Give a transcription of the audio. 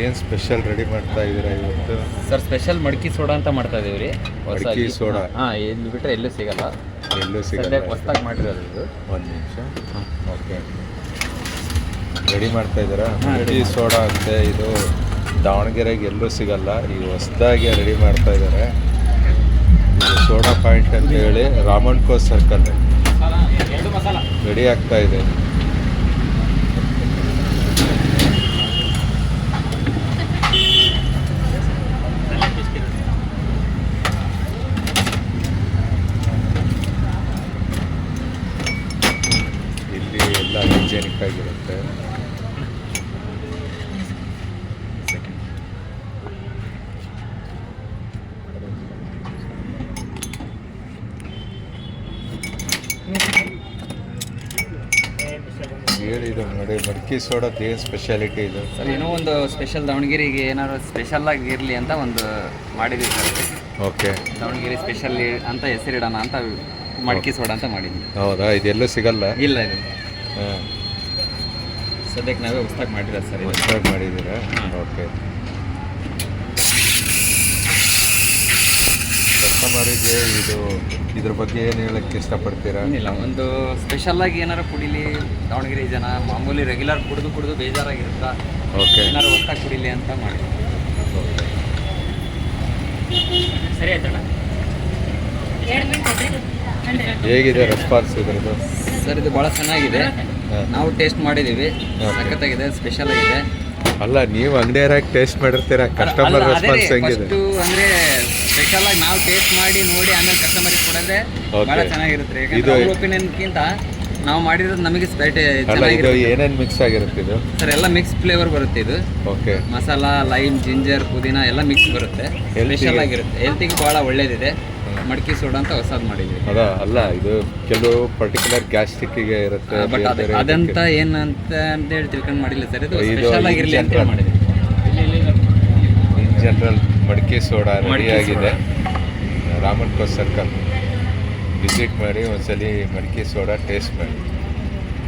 ಏನು special ready ಮಾಡ್ತಾ ಇದ್ದೀರಾ ಇವತ್ತು? ಸರ್ ಸ್ಪೆಷಲ್ ಮಡಕಿ ಸೋಡಾ ಅಂತ ಮಾಡ್ತಾ ಇದೀವಿ ರೀ. ಮಡಕಿ ಸೋಡಾ? ಹಾಂ, ಇಲ್ಲಿ ಬಿಟ್ಟರೆ ಎಲ್ಲೂ ಸಿಗಲ್ಲ. ಎಲ್ಲೂ ಸಿಗಲ್ಲ. ಸದ್ಯಕ್ಕೆ ಹೊಸ್ದಾಗಿ ಮಾಡಿರೋದು ಇದು. ಒಂದು ನಿಮಿಷ. ಓಕೆ, ರೆಡಿ ಮಾಡ್ತಾ ಇದ್ದೀರಾ? ಮಡಕಿ ಸೋಡಾ ಅಂತೆ. ಇದು ದಾವಣಗೆರೆಗೆ ಎಲ್ಲೂ ಸಿಗಲ್ಲ. ಈಗ ಹೊಸ್ದಾಗಿ ರೆಡಿ ಮಾಡ್ತಾ ಇದ್ದಾರೆ. ಇದು ಸೋಡಾ ಪಾಯಿಂಟ್ ಅಂತ ಹೇಳಿ ರಾಮಣ್ಕೋ ಸರ್ಕಲ್ ರೆಡಿ ಆಗ್ತಾ ಇದೆ. ಇಲ್ಲಿ ಎಲ್ಲ ಹೈಜೆನಿಕ್ ಆಗಿರುತ್ತೆ. ಹೇಳಿ, ಇದು ನೋಡಿ ಮಡಕಿ ಸೋಡಾದ ಏನು ಸ್ಪೆಷಾಲಿಟಿ ಇದು? ಸರ್ ಏನೋ ಒಂದು ಸ್ಪೆಷಲ್ ದಾವಣಗೆರೆಗೆ ಏನಾದ್ರು ಸ್ಪೆಷಲ್ ಆಗಿ ಇರಲಿ ಅಂತ ಒಂದು ಮಾಡಿದ್ವಿ ಸರ್. ಓಕೆ, ದಾವಣಗೆರೆ ಸ್ಪೆಷಲ್ ಅಂತ ಹೆಸರಿಡೋಣ ಅಂತ ಮಡಕಿ ಸೋಡಾ ಅಂತ ಮಾಡಿದ್ವಿ. ಹೌದಾ? ಇದೆಲ್ಲೂ ಸಿಗಲ್ಲ? ಇಲ್ಲ, ಇದು ಹಾಂ, ಸದ್ಯಕ್ಕೆ ನಾವೇ ಹೊಸ್ದಾಗಿ ಮಾಡಿರೋದು ಸರ್. ಹೊಸ್ದಾಗಿ ಮಾಡಿದ್ದೀರಾ? ಓಕೆ. ಕಸ್ಟಮರಿಗೆ ಇದ್ರ ಬಗ್ಗೆ ಏನು ಹೇಳಕ್ಕೆ ಇಷ್ಟಪಡ್ತೀರಾ? ಏನಿಲ್ಲ, ಒಂದು ಸ್ಪೆಷಲ್ ಆಗಿ ಏನಾರು ಕುಡಿಲಿ ದಾವಣಗೆರೆ ಜನ. ಮಾಮೂಲಿ ರೆಗ್ಯುಲರ್ ಕುಡಿದು ಬೇಜಾರಾಗಿರುತ್ತಾ, ಓಕೆ, ಏನಾರು ಹೊಸ್ದಾಗಿ ಕುಡಿಲಿ ಅಂತ ಮಾಡಿ. ಸರಿ ಆಯ್ತಣ್ಣ. ಹೇಗಿದೆ ರೆಸ್ಪಾನ್ಸ್ ಇದ್ರದ್ದು? ಸರ್ ಇದು ಭಾಳ ಚೆನ್ನಾಗಿದೆ. ಹಾಂ. ನಾವು ಟೇಸ್ಟ್ ಮಾಡಿದ್ದೀವಿ, Okay. ಸಖತ್ತಾಗಿದೆ, ಸ್ಪೆಷಲ್ ಆಗಿದೆ. ಅಲ್ಲ, ನೀವು ಅಂಗಡಿಯರಾಗಿ ಟೇಸ್ಟ್ ಮಾಡಿರ್ತೀರಾ, ಕಸ್ಟಮರ್ ರೆಸ್ಪಾನ್ಸ್ ಹೆಂಗಿದೆ? ಫಸ್ಟು ಅಂದರೆ ಸ್ಪೆಷಲ್ ಆಗಿ ನಾವು ಟೇಸ್ಟ್ ಮಾಡಿ ನೋಡಿ ಆಮೇಲೆ ಕಸ್ಟಮರಿಗೆ ಕೊಡಿದ್ರೆ ಭಾಳ Okay. ಚೆನ್ನಾಗಿರುತ್ತೆ. ಇದು- ಯಾಕಂದ್ರೆ ಅವ್ರ ಒಪಿನಿಯನ್ಗಿಂತ ನಾವು ಮಾಡಿರೋದು ನಮಗೆ ಅಲ್ಲ, ಇದು ಚೆನ್ನಾಗಿರುತ್ತೆ. ಏನೇನು ಮಿಕ್ಸ್ ಆಗಿರುತ್ತೆ ಇದು? ಸರ್ ಎಲ್ಲ ಮಿಕ್ಸ್ ಫ್ಲೇವರ್ ಬರುತ್ತೆ. ಇದು ಓಕೆ, ಮಸಾಲ, ಲೈಮ್, ಜಿಂಜರ್, ಪುದೀನ ಎಲ್ಲ ಮಿಕ್ಸ್ ಬರುತ್ತೆ. Healthy ಗೆ? ಸ್ಪೆಷಲ್ ಆಗಿರುತ್ತೆ. ಹೆಲ್ತಿಗೆ ಭಾಳ ಒಳ್ಳೇದಿದೆ. ಮಡಕಿ ಸೋಡಾ ಅಂತ ಹೊಸದು ಮಾಡಿದ್ವಿ. ಅಲ್ಲ, ಇದು ಕೆಲವು ಪರ್ಟಿಕ್ಯುಲರ್ ಗ್ಯಾಸ್ಟ್ರಿಕ್ಕಿಗೆ ಇರುತ್ತೆ. ಬಟ್ ಬೇರೆ ಬೇರೆ ಅದಂತ ಇದಕ್ಕೆ. ಏನಂತ ಹೇಳಿ ತಿಳ್ಕೊಂಡು ಮಾಡಿಲ್ಲ ಸರ್. ಇದು ಇದು ಸ್ಪೆಷಲ್ ಆಗಿರಲಿ ಅಂತ general. ಮಾಡಿದ್ವಿ. ಇನ್ ಜನರಲ್ ಮಡಕಿ ಸೋಡಾ ಮಡಕಿ ರೆಡಿಯಾಗಿದೆ. ರಾಮಣ್ಕೋ ಸರ್ಕಲ್ ವಿಸಿಟ್ ಮಾಡಿ, ಒಂದ್ಸಲಿ ಮಡಕಿ ಸೋಡಾ ಟೇಸ್ಟ್ ಮಾಡಿ.